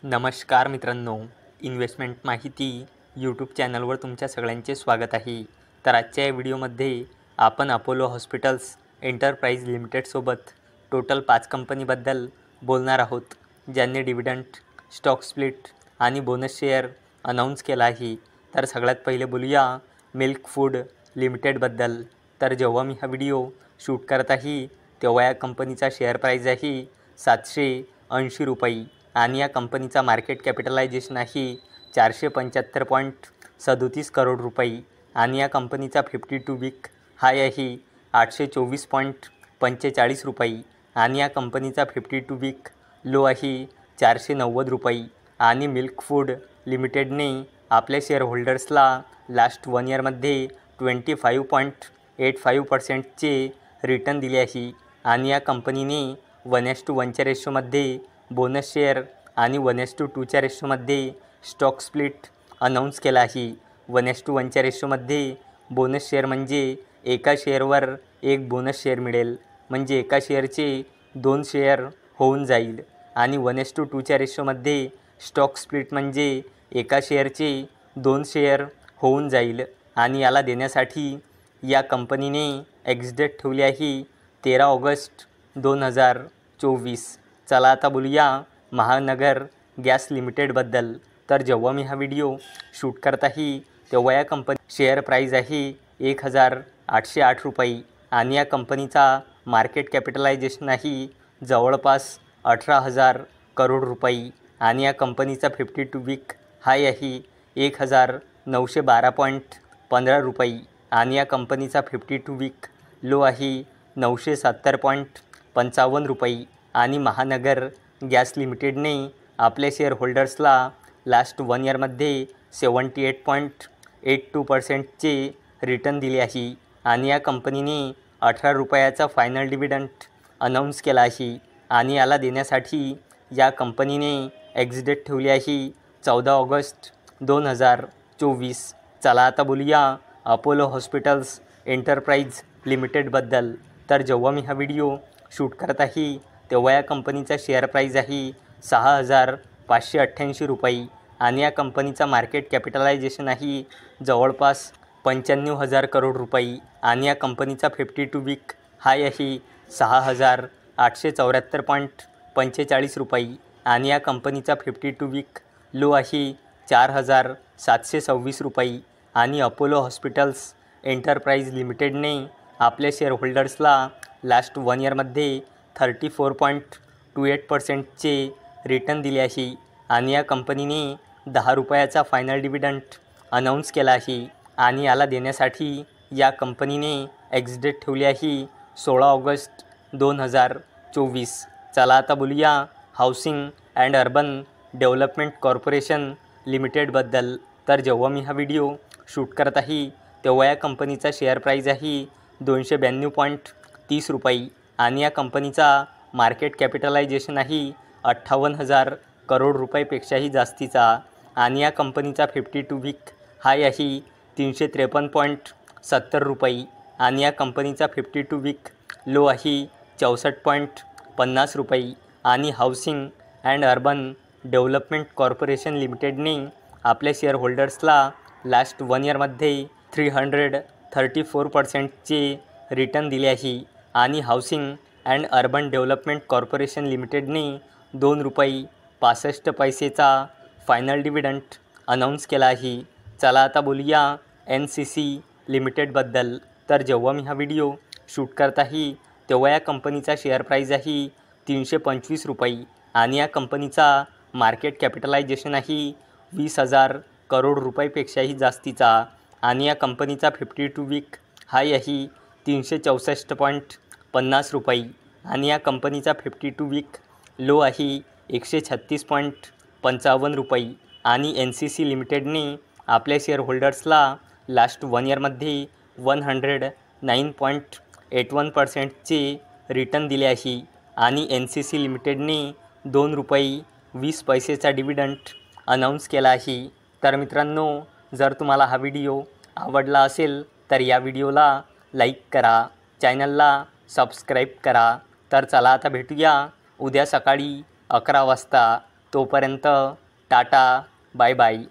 नमस्कार मित्रांनो, इन्व्हेस्टमेंट माहिती यूट्यूब चॅनलवर तुमच्या सगळ्यांचे स्वागत आहे। तर आजच्या या व्हिडिओमध्ये आपण अपोलो हॉस्पिटल्स एंटरप्राइज लिमिटेडसोबत टोटल 5 कंपनीबद्दल बोलणार आहोत, ज्यांनी डिव्हिडंड, स्टॉक स्प्लिट आणि बोनस शेअर अनाऊन्स केला आहे। तर सगळ्यात पहिले बोलूया मिल्क फूड लिमिटेडबद्दल। तर जेव्हा मी हा व्हिडिओ शूट करत आहे तेव्हा या कंपनीचा शेअर प्राईज आहे 780 रुपये आणि या कंपनीचा मार्केट कॅपिटलायझेशन आहे 475.37 करोड रुपये आणि या कंपनीचा 52 वीक हाय आहे 824.45 रुपये आणि या कंपनीचा 52 वीक लो आहे 490 रुपये। आणि मिल्क फूड लिमिटेडने आपल्या शेअरहोल्डर्सला लास्ट 1 इयरमध्ये 25.85%चे रिटर्न दिले आहे आणि या कंपनीने 1:1च्या रेशोमध्ये बोनस शेअर आणि 1:2च्या रेशोमध्ये स्टॉक स्प्लिट अनाऊन्स केला आहे। 1:1च्या रेशोमध्ये बोनस शेअर म्हणजे एका शेअरवर एक बोनस शेअर मिळेल, म्हणजे एका शेअरचे 2 शेअर होऊन जाईल। आणि 1:2च्या रेशोमध्ये स्टॉक स्प्लिट म्हणजे एका शेअरचे 2 शेअर होऊन जाईल आणि याला देण्यासाठी या कंपनीने एक्सडेट ठेवली आहे 13 ऑगस्ट 2024। चला आता बोलूया महानगर गॅस लिमिटेडबद्दल। तर जेव्हा मी हा व्हिडिओ शूट करत आहे तेव्हा या कंपनी शेअर प्राईज आहे 1808 रुपये आणि या कंपनीचा मार्केट कॅपिटलायझेशन आहे जवळपास 18,000 करोड रुपये आणि या कंपनीचा 52 वीक हाय आहे 1912.15 रुपये आणि या कंपनीचा 52 वीक लो आहे 970.55 रुपये। आणि महानगर गॅस लिमिटेडने आपल्या शेअरहोल्डर्सला लास्ट 1 इयरमध्ये 78.82%चे रिटर्न दिले आहे आणि या कंपनीने 18 रुपयाचा फायनल डिव्हिडंड अनाऊन्स केला आहे आणि याला देण्यासाठी या कंपनीने एक्सडेट ठेवली आहे 14 ऑगस्ट 2024। चला आता बोलूया अपोलो हॉस्पिटल्स एंटरप्राइज लिमिटेडबद्दल। तर जेव्हा मी हा व्हिडिओ शूट करत आहे तेव्हा या कंपनीचा शेअर प्राईज आहे 6,588 रुपये आणि या कंपनीचा मार्केट कॅपिटलायझेशन आहे जवळपास 95,000 करोड रुपये आणि या कंपनीचा 52 वीक हाय आहे 6,874.45 रुपये आणि या कंपनीचा 52 वीक लो आहे 4,726 रुपये। आणि अपोलो हॉस्पिटल्स एंटरप्राइज लिमिटेडने आपल्या शेअरहोल्डर्सला लास्ट 1 इयरमध्ये 34.28%चे रिटर्न दिले आहे आणि या कंपनीने 10 रुपयाचा फायनल डिव्हिडंड अनाऊन्स केला आहे आणि याला देण्यासाठी या कंपनीने एक्सडेट ठेवली आहे 16 ऑगस्ट 2024। चला आता बोलूया housing and urban development corporation लिमिटेडबद्दल। तर जेव्हा मी हा व्हिडिओ शूट करत आहे तेव्हा या कंपनीचा शेअर प्राईज आहे 292.30 रुपये आणि या कंपनीचा मार्केट कॅपिटलायझेशन आहे 58,000 करोड रुपयेपेक्षाही जास्तीचा आणि या कंपनीचा 52 वीक हाय आहे 353.70 रुपये आणि या कंपनीचा 52 वीक लो आहे 64.50 रुपये। आणि housing and urban development corporation लिमिटेडने आपल्या शेअरहोल्डर्सला लास्ट 1 इयरमध्ये 334%चे रिटर्न दिले आहे आणि housing and urban development corporation लिमिटेडने 2 रुपये 65 पैसेचा फायनल डिव्हिडंड अनाऊन्स केला आहे। चला आता बोलूया NCC लिमिटेडबद्दल। तर जेव्हा मी हा व्हिडिओ शूट करत आहे तेव्हा या कंपनीचा शेअर प्राईज आहे 325 रुपये आणि या कंपनीचा मार्केट कॅपिटलायझेशन आहे 20,000 करोड रुपयेपेक्षाही जास्तीचा आणि या कंपनीचा 52 वीक हाय आहे 364.50 रुपये आणि या कंपनीचा 52 वीक लो आहे 136.55 रुपये। आणि NCC लिमिटेडने आपल्या शेअरहोल्डर्सला लास्ट 1 इयरमध्ये 109.81%चे रिटर्न दिले आहे आणि NCC लिमिटेडने 2 रुपये 20 पैसेचा डिव्हिडंड अनाऊन्स केला आहे। तर मित्रांनो, जर तुम्हाला हा व्हिडिओ आवडला असेल तर या व्हिडिओला लाईक करा, चॅनलला सबस्क्राईब करा। तर चला आता भेटूया उद्या सकाळी 11 वाजता तोपर्यंत टाटा बाय बाय.